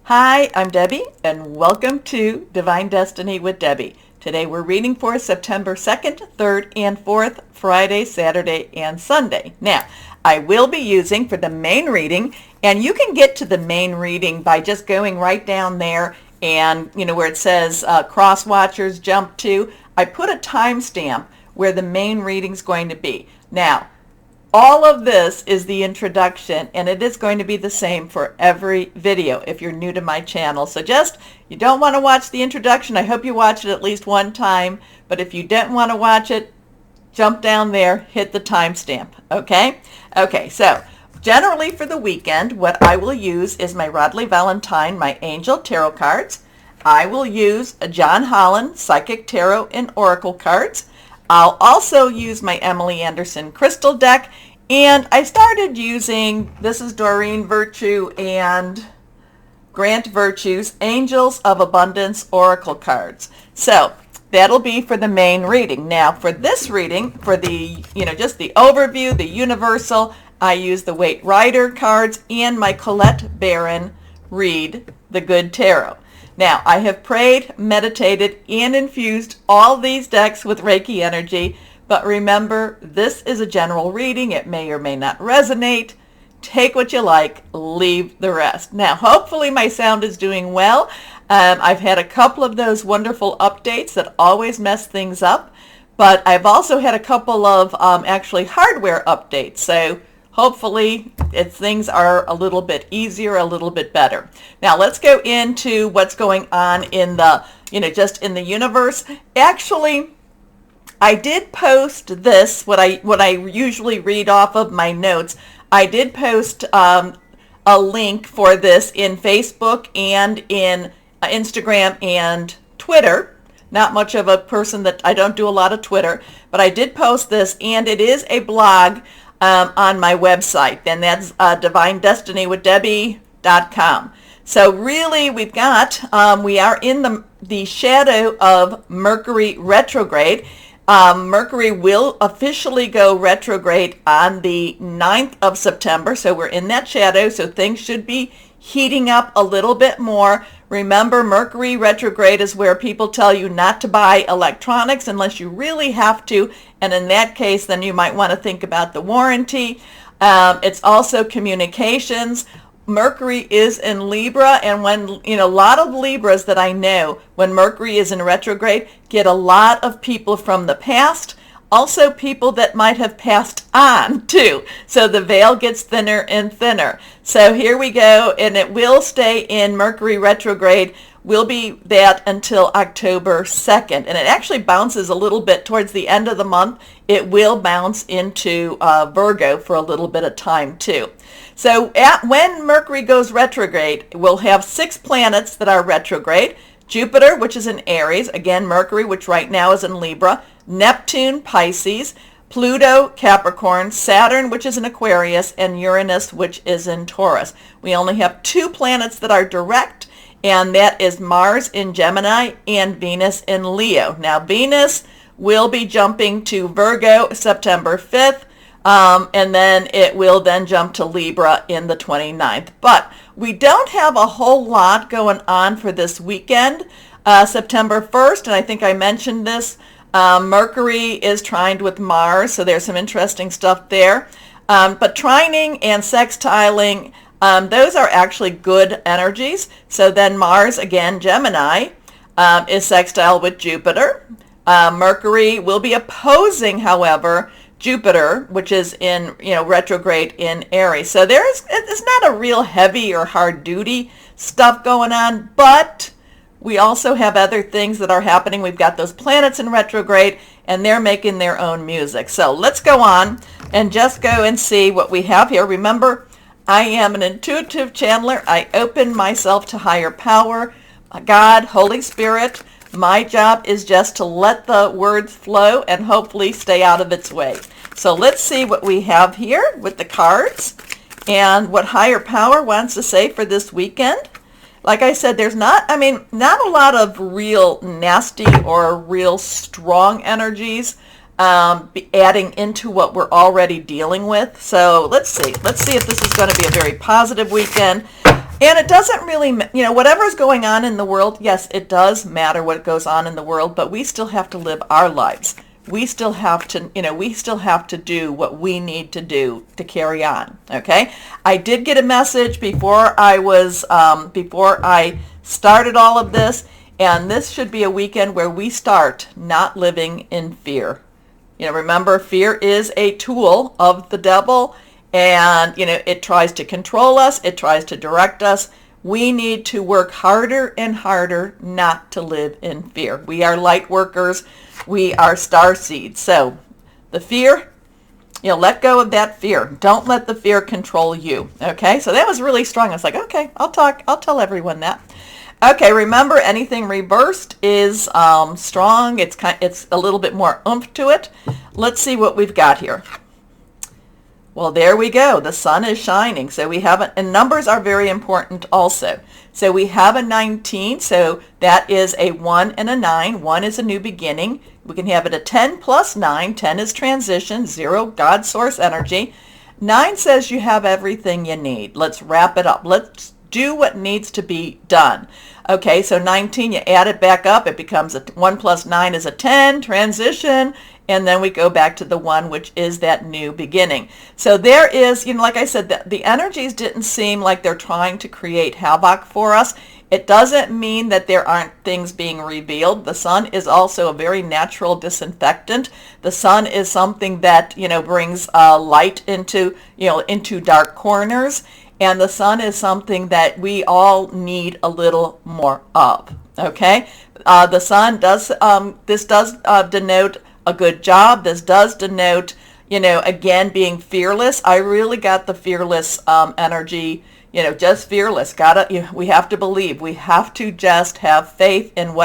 Hi, I'm Debbie, and welcome to Divine Destiny with Debbie. Today we're reading for September 2nd, 3rd, and 4th, Friday, Saturday, and Sunday. Now, I will be using for the main reading, and you can get to the main reading by just going right down there and, where it says Crosswatchers jump to. I put a timestamp where the main reading's going to be. Now, all of this is the introduction, and it is going to be the same for every video if you're new to my channel. So you don't want to watch the introduction. I hope you watch it at least one time, but if you don't want to watch it, jump down there, hit the timestamp, okay? Okay, so generally for the weekend, what I will use is my Rodley Valentine, my Angel Tarot cards. I will use a John Holland Psychic Tarot and Oracle cards. I'll also use my Emily Anderson Crystal deck, and I started using, this is Doreen Virtue and Grant Virtue's Angels of Abundance Oracle cards. So that'll be for the main reading. Now for this reading, for the, just the overview, the universal, I use the Waite Rider cards and my Colette Baron Read the Good Tarot. Now, I have prayed, meditated, and infused all these decks with Reiki energy, but remember, this is a general reading. It may or may not resonate. Take what you like, leave the rest. Now, hopefully my sound is doing well. I've had a couple of those wonderful updates that always mess things up, but I've also had a couple of actually hardware updates, so hopefully things are a little bit easier, a little bit better. Now let's go into what's going on in the, just in the universe. Actually, I did post this, what I usually read off of my notes. I did post a link for this in Facebook and in Instagram and Twitter. Not much of a person that I don't do a lot of Twitter, but I did post this, and it is a blog on my website, and that's divinedestinywithdebbie.com. So really, we are in the shadow of Mercury retrograde. Mercury will officially go retrograde on the 9th of September, so we're in that shadow, so things should be heating up a little bit more. Remember, Mercury retrograde is where people tell you not to buy electronics unless you really have to, and in that case, then you might want to think about the warranty. It's also communications. Mercury is in Libra, and when, a lot of Libras that I know, when Mercury is in retrograde, get a lot of people from the past, also people that might have passed on too. So the veil gets thinner and thinner. So here we go, and it will stay in Mercury retrograde. Will be that until October 2nd. And it actually bounces a little bit towards the end of the month. It will bounce into Virgo for a little bit of time too. So when Mercury goes retrograde, we'll have 6 planets that are retrograde. Jupiter, which is in Aries, again Mercury, which right now is in Libra, Neptune, Pisces, Pluto, Capricorn, Saturn, which is in Aquarius, and Uranus, which is in Taurus. We only have 2 planets that are direct, and that is Mars in Gemini and Venus in Leo. Now Venus will be jumping to Virgo September 5th, and then it will then jump to Libra in the 29th. But we don't have a whole lot going on for this weekend. September 1st, and I think I mentioned this, Mercury is trined with Mars, so there's some interesting stuff there. But trining and sextiling, those are actually good energies. So then Mars, again, Gemini, is sextile with Jupiter. Mercury will be opposing, however, Jupiter, which is in, retrograde in Aries. So it's not a real heavy or hard duty stuff going on, but we also have other things that are happening. We've got those planets in retrograde, and they're making their own music. So let's go on and just go and see what we have here. Remember, I am an intuitive channeler. I open myself to higher power, God, Holy Spirit. My job is just to let the words flow and hopefully stay out of its way. So let's see what we have here with the cards and what higher power wants to say for this weekend. Like I said, there's not a lot of real nasty or real strong energies adding into what we're already dealing with. So let's see if this is going to be a very positive weekend. And it doesn't really, whatever's going on in the world, yes, it does matter what goes on in the world, but we still have to live our lives. We still have to, we still have to do what we need to do to carry on, okay? I did get a message before I started all of this, and this should be a weekend where we start not living in fear. Remember, fear is a tool of the devil, and, it tries to control us. It tries to direct us. We need to work harder and harder not to live in fear. We are light workers. We are star seeds. So the fear, let go of that fear. Don't let the fear control you. Okay, so that was really strong. I was like, okay, I'll tell everyone that. Okay, remember, anything reversed is strong. It's a little bit more oomph to it. Let's see what we've got here. Well, there we go. The sun is shining. So we have and numbers are very important also. So we have a 19. So that is a 1 and a 9. 1 is a new beginning. We can have it a 10 plus 9. 10 is transition. 0, God source energy. 9 says you have everything you need. Let's wrap it up. Let's do what needs to be done. Okay, so 19, you add it back up. It becomes 1 plus 9 is a 10, transition. And then we go back to the 1, which is that new beginning. So there is, like I said, the energies didn't seem like they're trying to create havoc for us. It doesn't mean that there aren't things being revealed. The sun is also a very natural disinfectant. The sun is something that, brings light into dark corners. And the sun is something that we all need a little more of. Okay? The sun does, this does denote a good job. This does denote, again, being fearless. I really got the fearless energy, just fearless. We have to believe. We have to just have faith in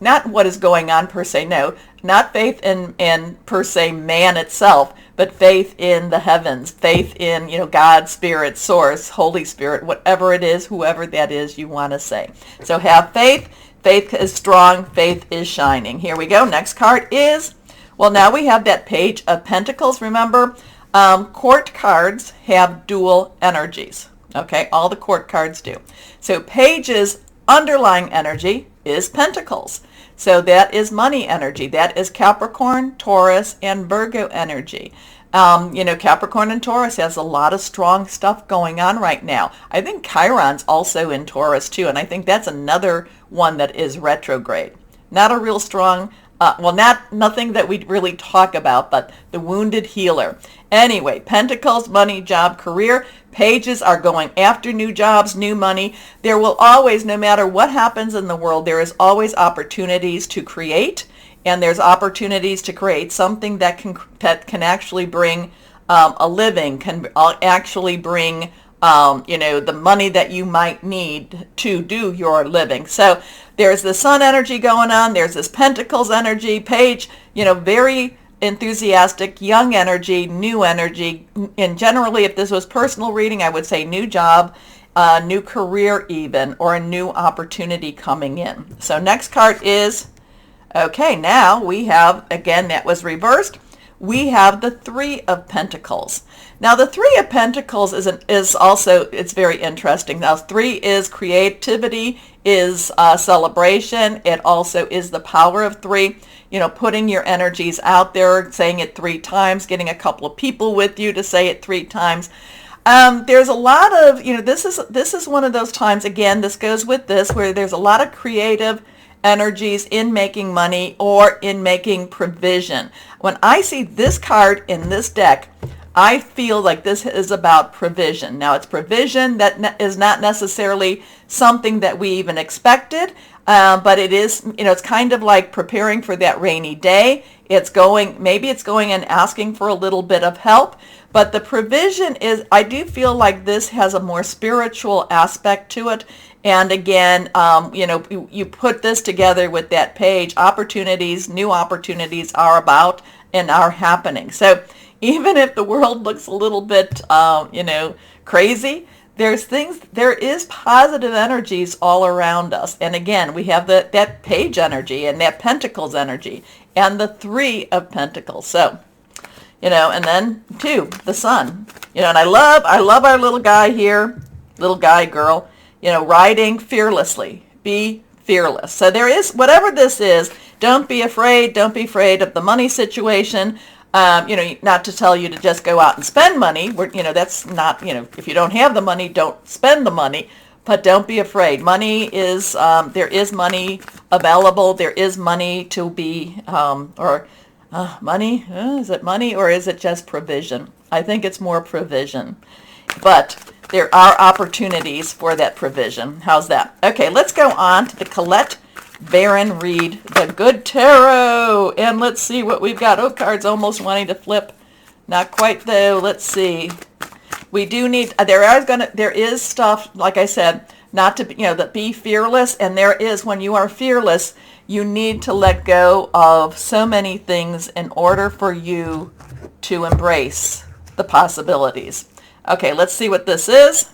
not what is going on per se, no, not faith in per se man itself, but faith in the heavens, faith in, God, Spirit, Source, Holy Spirit, whatever it is, whoever that is you want to say. So have faith. Faith is strong. Faith is shining. Here we go. Next card is, well, now we have that Page of Pentacles. Remember, court cards have dual energies. Okay, all the court cards do. So Page's underlying energy is Pentacles. So that is money energy. That is Capricorn, Taurus, and Virgo energy. Capricorn and Taurus has a lot of strong stuff going on right now. I think Chiron's also in Taurus too, and I think that's another one that is retrograde. Not a real strong, nothing that we really talk about, but the wounded healer. Anyway, Pentacles, money, job, career. Pages are going after new jobs, new money. There will always, no matter what happens in the world, there is always opportunities to create. And there's opportunities to create something that can actually bring a living, can actually bring the money that you might need to do your living. So there's the sun energy going on. There's this Pentacles energy. Page, very enthusiastic, young energy, new energy. And generally, if this was personal reading, I would say new job, new career even, or a new opportunity coming in. So next card is, okay, now we have, again, that was reversed. We have the 3 of Pentacles. Now, the 3 of Pentacles is also, it's very interesting. Now, 3 is creativity, is celebration. It also is the power of 3, putting your energies out there, saying it 3 times, getting a couple of people with you to say it 3 times. There's a lot of, this is one of those times, again, this goes with this, where there's a lot of creative energies in making money or in making provision. When I see this card in this deck, I feel like this is about provision. Now, it's provision that is not necessarily something that we even expected, but it is, it's kind of like preparing for that rainy day. Maybe it's going and asking for a little bit of help, but the provision is, I do feel like this has a more spiritual aspect to it. And again, you put this together with that page, opportunities, new opportunities are about and are happening. So even if the world looks a little bit, crazy, there is positive energies all around us. And again, we have that Page energy and that Pentacles energy and the 3 of Pentacles. So, and then 2, the sun. And I love our little guy here. little guy, girl, riding fearlessly. Be fearless. So there is, whatever this is, don't be afraid. Don't be afraid of the money situation. Not to tell you to just go out and spend money. That's not, if you don't have the money, don't spend the money. But don't be afraid. Money is, there is money available. There is money to be, money, is it money or is it just provision? I think it's more provision. But there are opportunities for that provision. How's that? Okay, let's go on to the Colette Baron Reed, the Good Tarot. And let's see what we've got. Oh, cards almost wanting to flip. Not quite though. Let's see. We do need, there is stuff, like I said, not to, that be fearless. And there is, when you are fearless, you need to let go of so many things in order for you to embrace the possibilities. Okay, let's see what this is.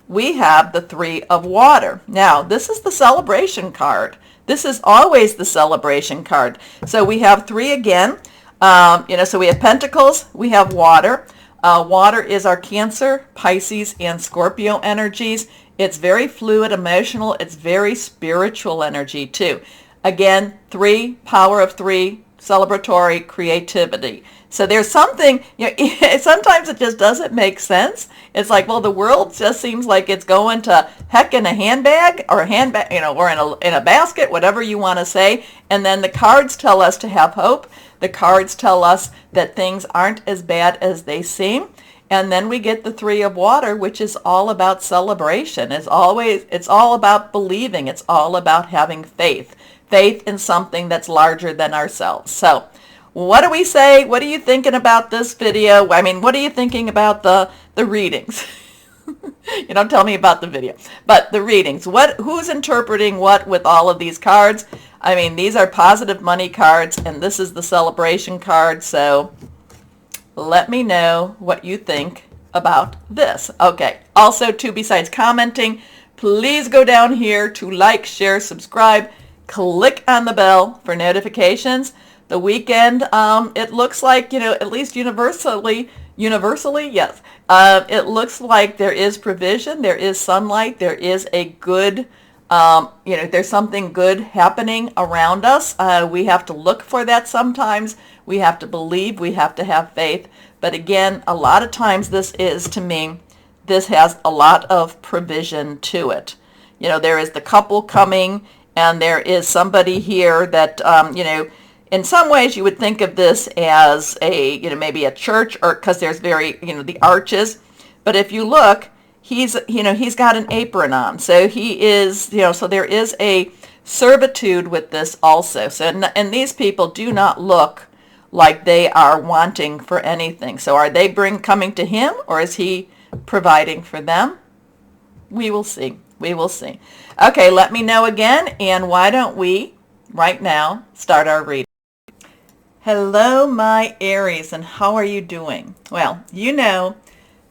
We have the Three of Water. Now, this is the celebration card. This is always the celebration card. So we have three again. So we have Pentacles, we have Water. Water is our Cancer, Pisces, and Scorpio energies. It's very fluid, emotional. It's very spiritual energy too. Again, three, power of three, celebratory, creativity. So there's something, sometimes it just doesn't make sense. It's like, well, the world just seems like it's going to heck in a handbag or or in a basket, whatever you want to say. And then the cards tell us to have hope. The cards tell us that things aren't as bad as they seem. And then we get the Three of Water, which is all about celebration. It's all about believing. It's all about having faith. Faith in something that's larger than ourselves. So what do we say? What are you thinking about this video? I mean, what are you thinking about the readings? You don't tell me about the video, but the readings. Who's interpreting what with all of these cards? I mean, these are positive money cards, and this is the celebration card. So let me know what you think about this. Okay. Also, too, besides commenting, please go down here to like, share, subscribe, click on the bell for notifications. The weekend, it looks like, at least universally, yes. It looks like there is provision, there is sunlight, there is a good, there's something good happening around us. We have to look for that sometimes. We have to believe, we have to have faith. But again, a lot of times this has a lot of provision to it. There is the couple coming, and there is somebody here that, in some ways you would think of this as maybe a church, or because there's the arches. But if you look, he's got an apron on. So he is, so there is a servitude with this also. So, and these people do not look like they are wanting for anything. So are they coming to him, or is he providing for them? We will see. We will see. Okay, let me know again. And why don't we right now start our reading? Hello, my Aries, and how are you doing? Well,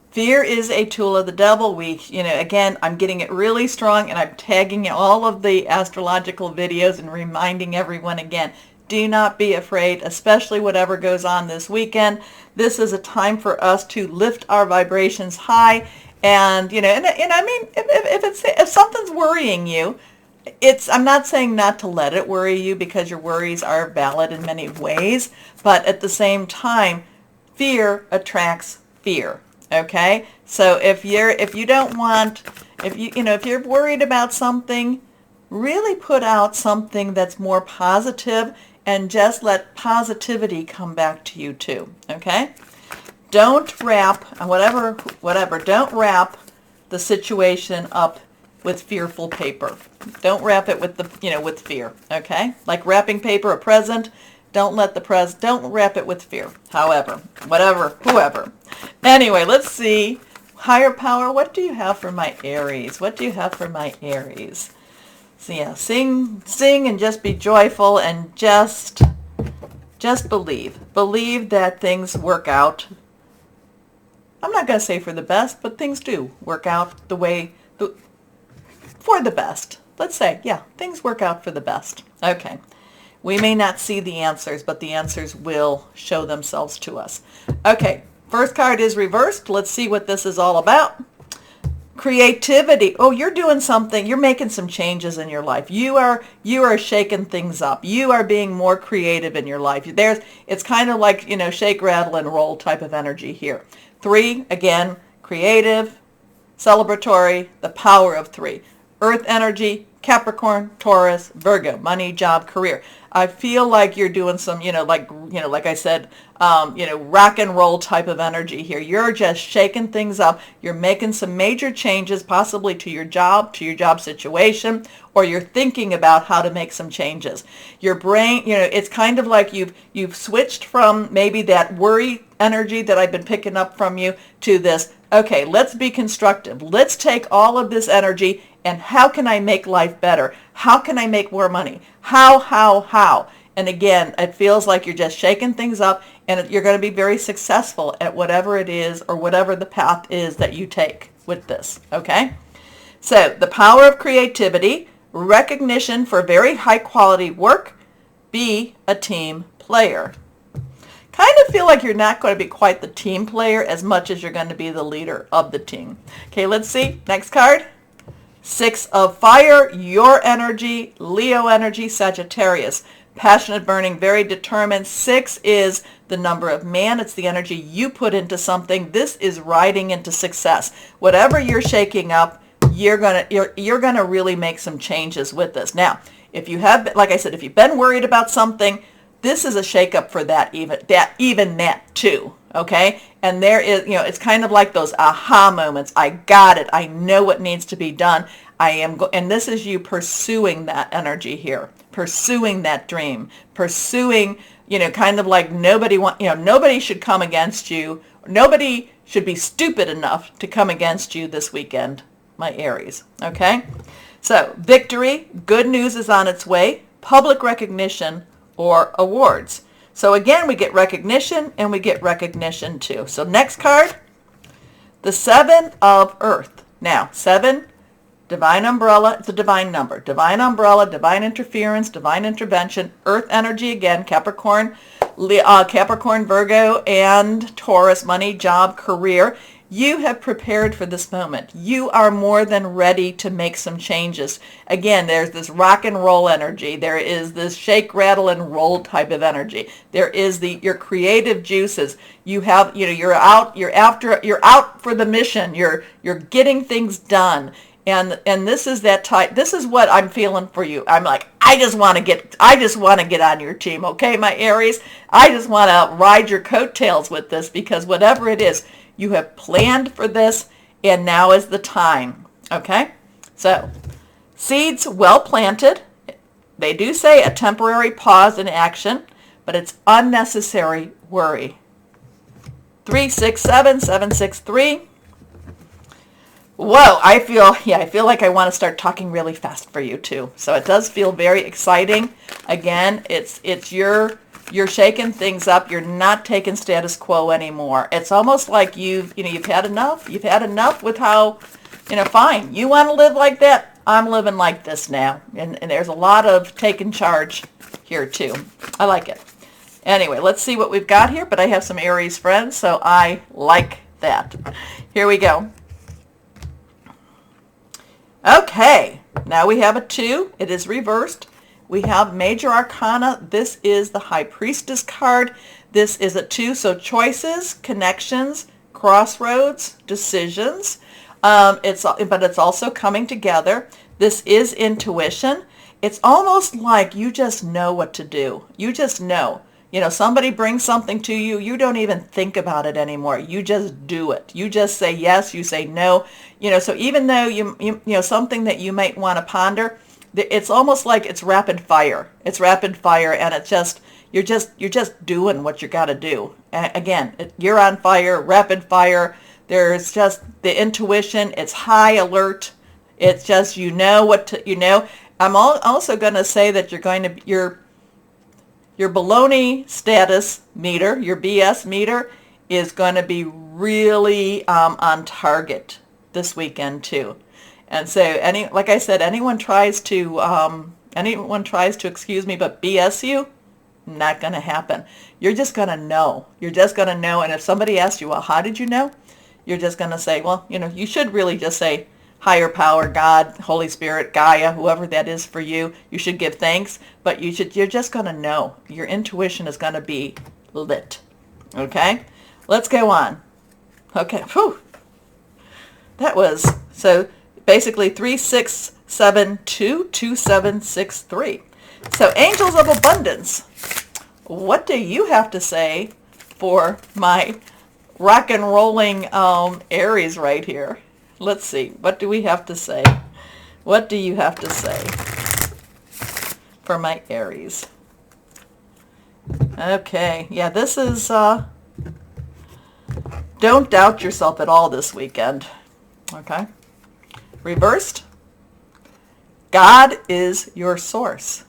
fear is a tool of the devil. Again, I'm getting it really strong, and I'm tagging all of the astrological videos and reminding everyone again, do not be afraid, especially whatever goes on this weekend. This is a time for us to lift our vibrations high, and I mean, if something's worrying you, I'm not saying not to let it worry you, because your worries are valid in many ways, but at the same time, fear attracts fear. Okay? So if you're worried about something, really put out something that's more positive, and just let positivity come back to you too. Okay? Don't wrap don't wrap the situation up with fearful paper. Don't wrap it with with fear, okay? Like wrapping paper a present, don't wrap it with fear. However, whoever. Anyway, let's see. Higher power, what do you have for my Aries? What do you have for my Aries? So yeah, sing and just be joyful, and just believe. Believe that things work out. I'm not going to say for the best, but things do work out for the best. Let's say, yeah, things work out for the best. Okay. We may not see the answers, but the answers will show themselves to us. Okay. First card is reversed. Let's see what this is all about. Creativity. Oh, you're doing something. You're making some changes in your life. You are shaking things up. You are being more creative in your life. It's kind of like, shake, rattle, and roll type of energy here. 3, again, creative, celebratory, the power of 3. Earth energy, Capricorn, Taurus, Virgo, money, job, career. I feel like you're doing some, like I said, rock and roll type of energy here. You're just shaking things up. You're making some major changes, possibly to your job situation, or you're thinking about how to make some changes. Your brain, it's kind of like you've switched from maybe that worry energy that I've been picking up from you to this, okay, let's be constructive. Let's take all of this energy and how can I make life better? How can I make more money? How? And again, it feels like you're just shaking things up and you're going to be very successful at whatever it is or whatever the path is that you take with this, okay? So the power of creativity, recognition for very high quality work, be a team player. Kind of feel like you're not going to be quite the team player as much as you're going to be the leader of the team. Okay, let's see. Next card. 6 of fire, your energy, Leo energy, Sagittarius. Passionate, burning, very determined. 6 is the number of man. It's the energy you put into something. This is riding into success. Whatever you're shaking up, you're gonna really make some changes with this. Now, if you have, like I said, if you've been worried about something, this is a shakeup for that too, okay? And there is, it's kind of like those aha moments. I got it. I know what needs to be done. And this is you pursuing that energy here, pursuing that dream, pursuing, kind of like nobody should come against you. Nobody should be stupid enough to come against you this weekend, my Aries, okay? So victory, good news is on its way, public recognition, or awards. So again, we get recognition and we get recognition too. So next card, the 7 of Earth. Now, 7, divine umbrella, it's a divine number. Divine umbrella, divine interference, divine intervention, Earth energy again, Capricorn, Virgo, and Taurus, money, job, career. You have prepared for this moment. You are more than ready to make some changes. Again, there's this rock and roll energy. There is this shake, rattle, and roll type of energy. There is your creative juices. You have, you're out for the mission. You're getting things done. And this is that type. This is what I'm feeling for you. I'm like, I just want to get on your team, okay, my Aries? I just want to ride your coattails with this because whatever it is, you have planned for this, and now is the time, okay? So, seeds well planted. They do say a temporary pause in action, but it's unnecessary worry. 3, 6, 7, 7, 6, 3. Whoa, I feel like I want to start talking really fast for you too. So it does feel very exciting. Again, it's you're shaking things up. You're not taking status quo anymore. It's almost like you've had enough. You've had enough with how, fine. You want to live like that? I'm living like this now. And there's a lot of taking charge here too. I like it. Anyway, let's see what we've got here. But I have some Aries friends, so I like that. Here we go. Okay, now we have a 2. It is reversed. We have Major Arcana. This is the High Priestess card. This is a 2, so choices, connections, crossroads, decisions. But it's also coming together. This is intuition. It's almost like you just know what to do. You just know. Somebody brings something to you. You don't even think about it anymore. You just do it. You just say yes. You say no. So even though you something that you might want to ponder, it's almost like it's rapid fire. It's rapid fire, and it's just you're just doing what you got to do. Again, you're on fire, rapid fire. There's just the intuition. It's high alert. It's just what to. I'm also going to say that your baloney status meter, your BS meter, is going to be really on target this weekend too. And so, like I said, anyone tries to excuse me, but BS you, not going to happen. You're just going to know. You're just going to know. And if somebody asks you, well, how did you know? you're just going to say, well, you should really just say higher power, God, Holy Spirit, Gaia, whoever that is for you. You should give thanks, but you're just going to know. Your intuition is going to be lit. Okay? Let's go on. Okay. Whew. That was, so basically 36722763. So angels of abundance, what do you have to say for my rock and rolling Aries right here? Let's see. What do we have to say? What do you have to say for my Aries? Okay. Yeah, this is, don't doubt yourself at all this weekend. Okay. Reversed. God is your source.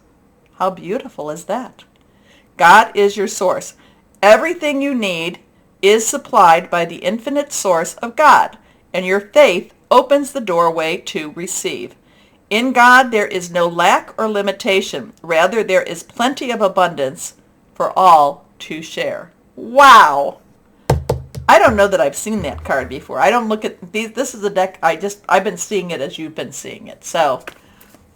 How beautiful is that? God is your source. Everything you need is supplied by the infinite source of God, and your faith opens the doorway to receive. In God, there is no lack or limitation. Rather, there is plenty of abundance for all to share. Wow! I don't know that I've seen that card before. I don't look at these. This is a deck I've been seeing it as you've been seeing it. So,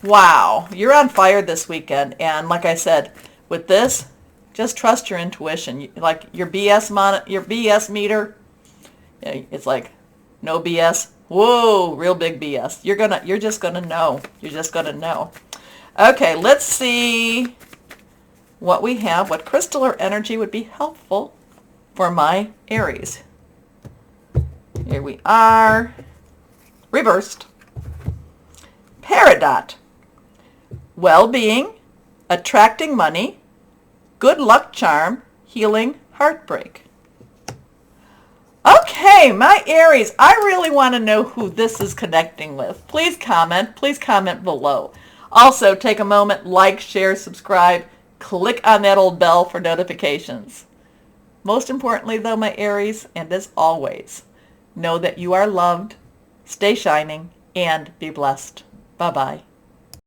wow, you're on fire this weekend. And like I said, with this, just trust your intuition. Like your BS meter, it's like no BS. Whoa, real big BS. You're just gonna know. You're just gonna know. Okay, let's see what we have. What crystal or energy would be helpful for my Aries? Here we are. Reversed. Peridot. Well-being, attracting money, good luck charm, healing heartbreak. Okay, my Aries, I really want to know who this is connecting with. Please comment below. Also, take a moment, like, share, subscribe, click on that old bell for notifications. Most importantly, though, my Aries, and as always, know that you are loved, stay shining, and be blessed. Bye-bye.